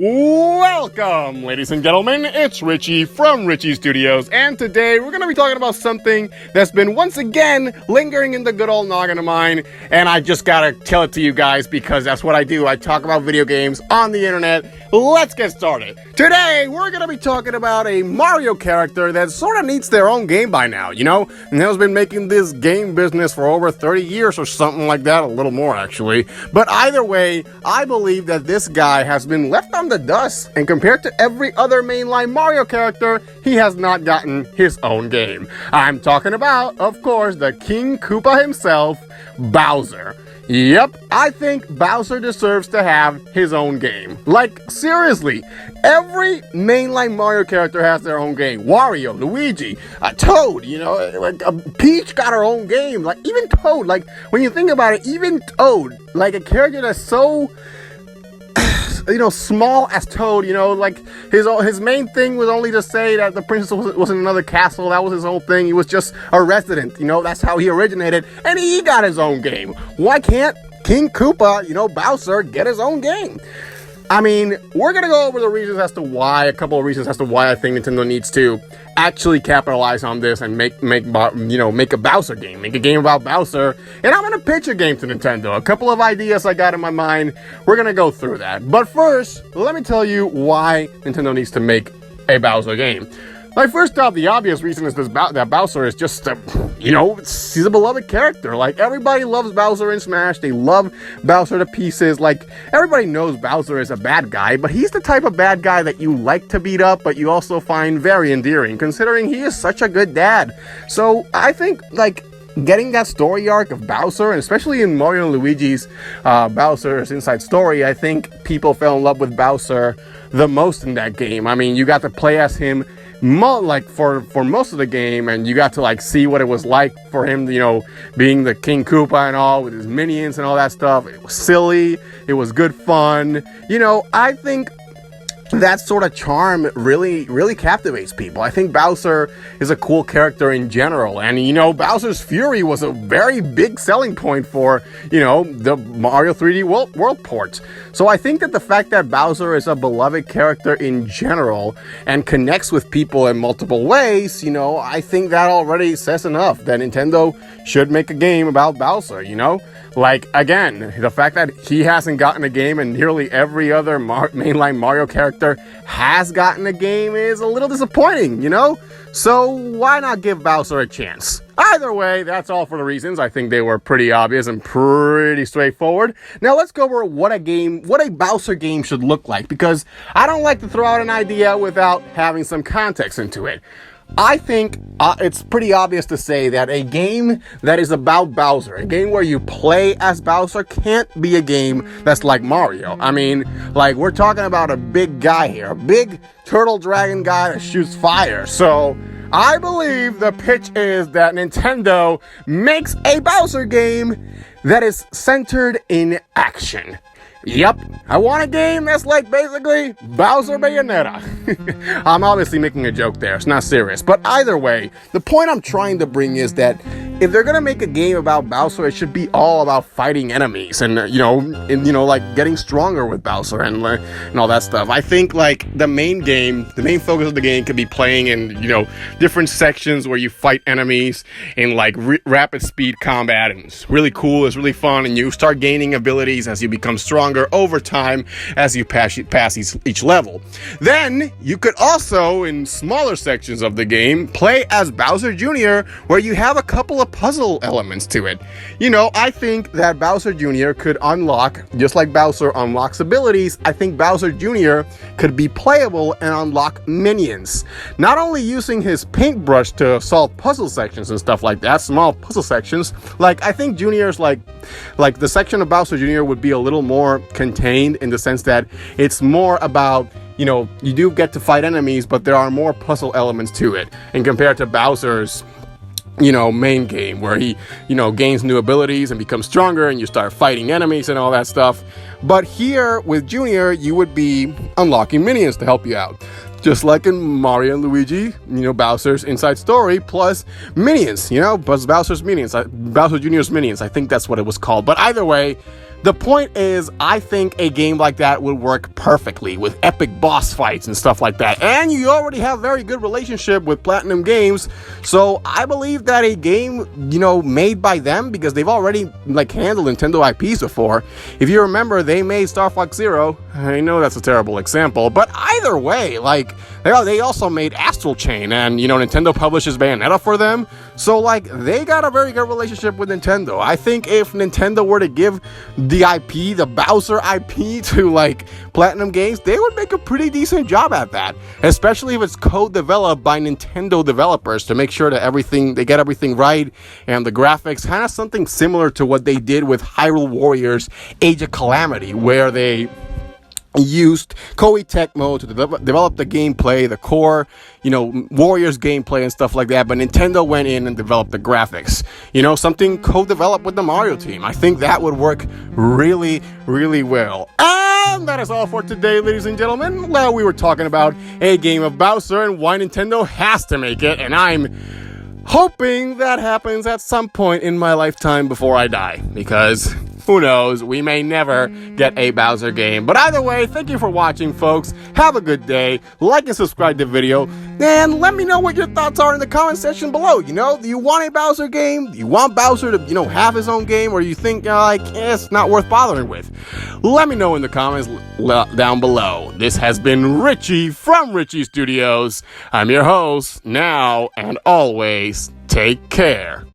Welcome, ladies and gentlemen, it's Richie from Richie Studios, and today we're going to be talking about something that's been once again lingering in the good old noggin of mine, and I just gotta tell it to you guys because that's what I do. I talk about video games on the internet. Let's get started. Today, we're going to be talking about a Mario character that sort of needs their own game by now, you know? And has been making this game business for over 30 years or something like that, a little more actually. But either way, I believe that this guy has been left on the dust, and compared to every other mainline Mario character, he has not gotten his own game. I'm talking about, of course, the King Koopa himself, Bowser. Yep, I think Bowser deserves to have his own game. Like, seriously, every mainline Mario character has their own game. Wario, Luigi, Toad, you know, like Peach got her own game. Like, even Toad, like, when you think about it, even Toad, like a character that's so, you know, small as Toad, you know, like his main thing was only to say that the princess was in another castle. That was his whole thing. He was just a resident, you know, that's how he originated, and he got his own game. Why can't King Koopa, you know, Bowser, get his own game? I mean, we're gonna go over the reasons as to why, a couple of reasons as to why I think Nintendo needs to actually capitalize on this and make a Bowser game, make a game about Bowser. And I'm gonna pitch a game to Nintendo. A couple of ideas I got in my mind. We're gonna go through that. But first, let me tell you why Nintendo needs to make a Bowser game. Like, first off, the obvious reason is that Bowser is just, you know, he's a beloved character. Like, everybody loves Bowser in Smash. They love Bowser to pieces. Like, everybody knows Bowser is a bad guy, but he's the type of bad guy that you like to beat up, but you also find very endearing, considering he is such a good dad. So, I think, like, getting that story arc of Bowser, and especially in Mario and Luigi's Bowser's Inside Story, I think people fell in love with Bowser the most in that game. I mean, you got to play as him for most of the game, and you got to like see what it was like for him, you know, being the King Koopa and all, with his minions and all that stuff. It was silly, it was good fun, you know. I think that sort of charm really captivates people. I think Bowser is a cool character in general, and you know, Bowser's Fury was a very big selling point for, you know, the Mario 3D World ports. So I think that the fact that Bowser is a beloved character in general and connects with people in multiple ways, you know, I think that already says enough that Nintendo should make a game about Bowser, you know? Like, again, the fact that he hasn't gotten a game and nearly every other mainline Mario character has gotten a game is a little disappointing, you know? So why not give Bowser a chance? Either way, that's all for the reasons. I think they were pretty obvious and pretty straightforward. Now let's go over what a Bowser game should look like, because I don't like to throw out an idea without having some context into it. I think it's pretty obvious to say that a game that is about Bowser, a game where you play as Bowser, can't be a game that's like Mario. I mean, like, we're talking about a big guy here, a big turtle dragon guy that shoots fire. So I believe the pitch is that Nintendo makes a Bowser game that is centered in action. Yep, I want a game that's like basically Bowser Bayonetta. I'm obviously making a joke there, it's not serious. But either way, the point I'm trying to bring is that if they're gonna make a game about Bowser, it should be all about fighting enemies and like getting stronger with Bowser and all that stuff. I think like the main focus of the game could be playing in, you know, different sections where you fight enemies in like rapid speed combat, and it's really cool, it's really fun, and you start gaining abilities as you become stronger over time as you pass each level. Then you could also, in smaller sections of the game, play as Bowser Jr., where you have a couple of puzzle elements to it. You know, I think that Bowser Jr. could unlock, just like Bowser unlocks abilities, I think Bowser Jr. could be playable and unlock minions. Not only using his paintbrush to solve puzzle sections and stuff like that, small puzzle sections, like I think Junior's like the section of Bowser Jr. would be a little more contained in the sense that it's more about, you know, you do get to fight enemies, but there are more puzzle elements to it, and compared to Bowser's, you know, main game where he, you know, gains new abilities and becomes stronger and you start fighting enemies and all that stuff. But here with Junior, you would be unlocking minions to help you out. Just like in Mario and Luigi, you know, Bowser's Inside Story plus minions, you know, plus Bowser's minions, Bowser Jr.'s minions. I think that's what it was called. But either way, The point is, I think a game like that would work perfectly with epic boss fights and stuff like that. And you already have a very good relationship with Platinum Games, so I believe that a game, made by them, because they've already handled Nintendo IPs before. If you remember, they made Star Fox Zero. I know that's a terrible example, but either way, they also made Astral Chain, and Nintendo publishes Bayonetta for them. So they got a very good relationship with Nintendo. I think if Nintendo were to give the IP, the Bowser IP, to Platinum Games, they would make a pretty decent job at that, especially if it's co-developed by Nintendo developers to make sure that they get everything right, and the graphics kind of something similar to what they did with Hyrule Warriors Age of Calamity, where they used Koei Tecmo to develop the gameplay, the core, Warriors gameplay and stuff like that, but Nintendo went in and developed the graphics. Something co-developed with the Mario team. I think that would work really, really well. And that is all for today, ladies and gentlemen. Well, we were talking about a game of Bowser and why Nintendo has to make it, and I'm hoping that happens at some point in my lifetime before I die, because who knows, we may never get a Bowser game. But either way, thank you for watching, folks. Have a good day. Like and subscribe to the video. And let me know what your thoughts are in the comment section below. Do you want a Bowser game? Do you want Bowser to, have his own game? Or you think, it's not worth bothering with? Let me know in the comments down below. This has been Richie from Richie Studios. I'm your host. Now and always, take care.